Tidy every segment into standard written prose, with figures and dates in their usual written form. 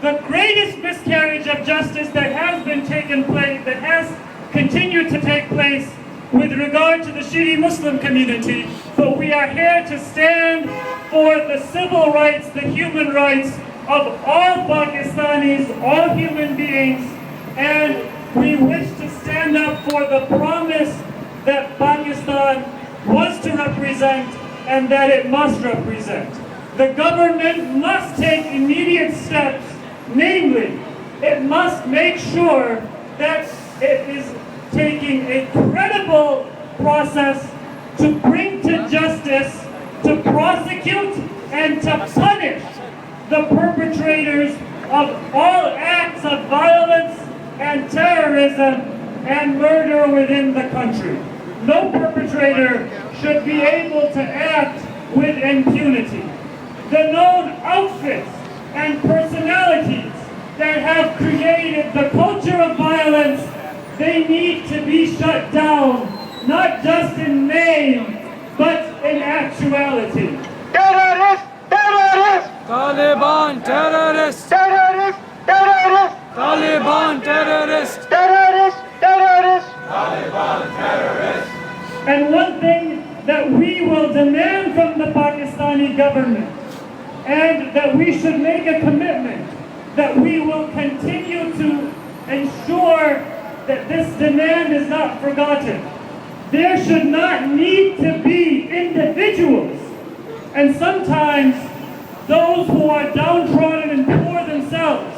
the greatest miscarriage of justice that has been taken place, that has continued to take place with regard to the Shia Muslim community, but we are here to stand for the civil rights, the human rights of all Pakistanis, all human beings, and we wish to stand up for the promise that Pakistan was to represent and that it must represent. The government must take immediate steps, namely, it must make sure that it is taking a credible process to bring to justice, to prosecute, and to punish the perpetrators of all acts of violence and terrorism and murder within the country. No perpetrator should be able to act with impunity. The known outfits and personalities that have created the culture of violence, they need to be shut down, not just in name, but in actuality. Terrorist! Terrorist! Taliban terrorist! Terrorist! Terrorist! Taliban terrorist! Terrorist! Terrorist! Taliban terrorist! And one thing that we will demand from the Pakistani government, and that we should make a commitment that we will continue to ensure that this demand is not forgotten. There should not need to be individuals, and sometimes those who are downtrodden and poor themselves,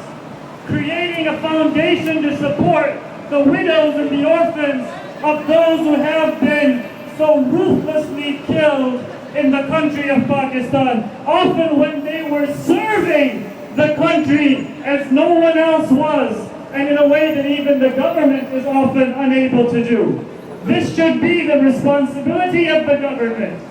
creating a foundation to support the widows and the orphans of those who have been so ruthlessly killed in the country of Pakistan, often when they were serving the country as no one else was, and in a way that even the government is often unable to do. This should be the responsibility of the government,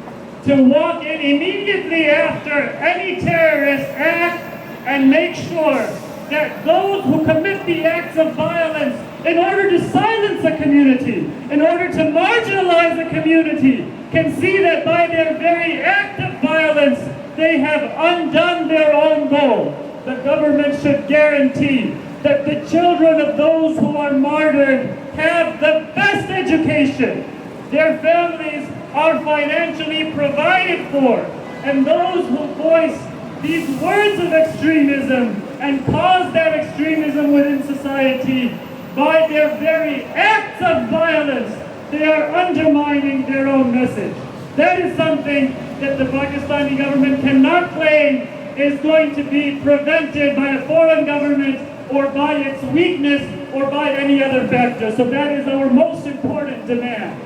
to walk in immediately after any terrorist act and make sure that those who commit the acts of violence in order to silence a community, in order to marginalize a community, can see that by their very act of violence, they have undone their own goal. The government should guarantee that the children of those who are martyred have the best education. Their families are financially provided for, and those who voice these words of extremism and cause that extremism within society by their very acts of violence, they are undermining their own message. That is something that the Pakistani government cannot claim is going to be prevented by a foreign government or by its weakness or by any other factor. So that is our most important demand.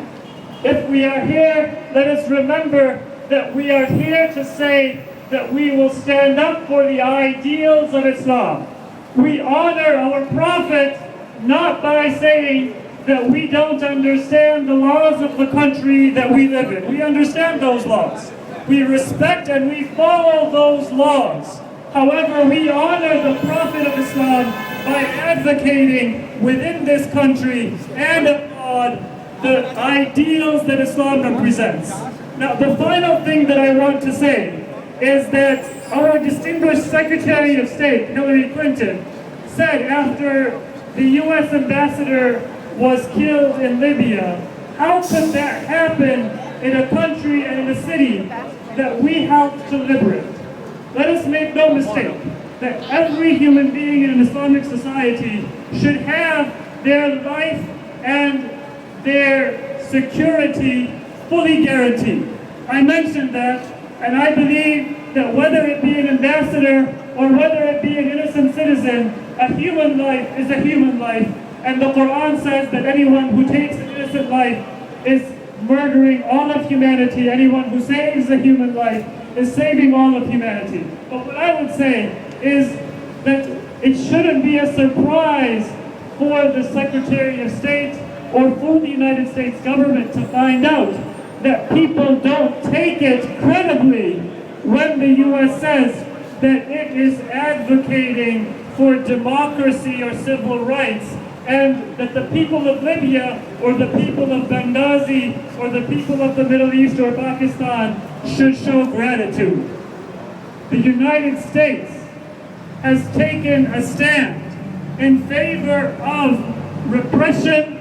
If we are here, let us remember that we are here to say that we will stand up for the ideals of Islam. We honor our Prophet not by saying that we don't understand the laws of the country that we live in. We understand those laws. We respect and we follow those laws. However, we honor the Prophet of Islam by advocating within this country and abroad the ideals that Islam represents. Now, the final thing that I want to say is that our distinguished Secretary of State, Hillary Clinton, said after the U.S. ambassador was killed in Libya, how could that happen in a country and in a city that we helped to liberate? Let us make no mistake that every human being in an Islamic society should have their life and their security fully guaranteed. I mentioned that, and I believe that whether it be an ambassador or whether it be an innocent citizen, a human life is a human life. And the Quran says that anyone who takes an innocent life is murdering all of humanity. Anyone who saves a human life is saving all of humanity. But what I would say is that it shouldn't be a surprise for the Secretary of State or for the United States government to find out that people don't take it credibly when the U.S. says that it is advocating for democracy or civil rights, and that the people of Libya or the people of Benghazi or the people of the Middle East or Pakistan should show gratitude. The United States has taken a stand in favor of repression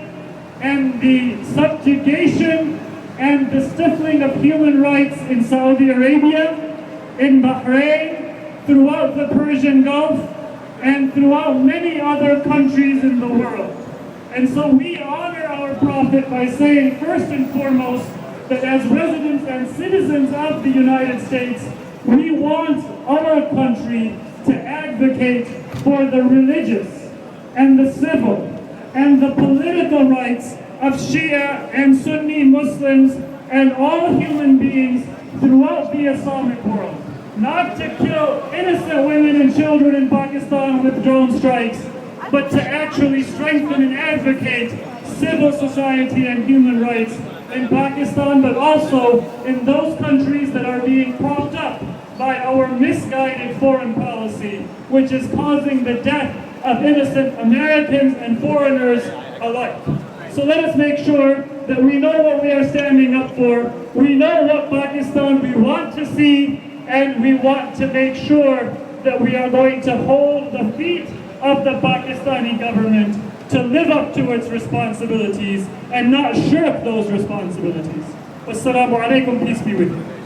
and the subjugation and the stifling of human rights in Saudi Arabia, in Bahrain, throughout the Persian Gulf, and throughout many other countries in the world. And so we honor our Prophet by saying, first and foremost, that as residents and citizens of the United States, we want our country to advocate for the religious and the civil and the political rights of Shia and Sunni Muslims and all human beings throughout the Islamic world. Not to kill innocent women and children in Pakistan with drone strikes, but to actually strengthen and advocate civil society and human rights in Pakistan, but also in those countries that are being propped up by our misguided foreign policy, which is causing the death of innocent Americans and foreigners alike. So let us make sure that we know what we are standing up for. We know what Pakistan we want to see, and we want to make sure that we are going to hold the feet of the Pakistani government to live up to its responsibilities and not shirk those responsibilities. Wassalamu alaikum, peace be with you.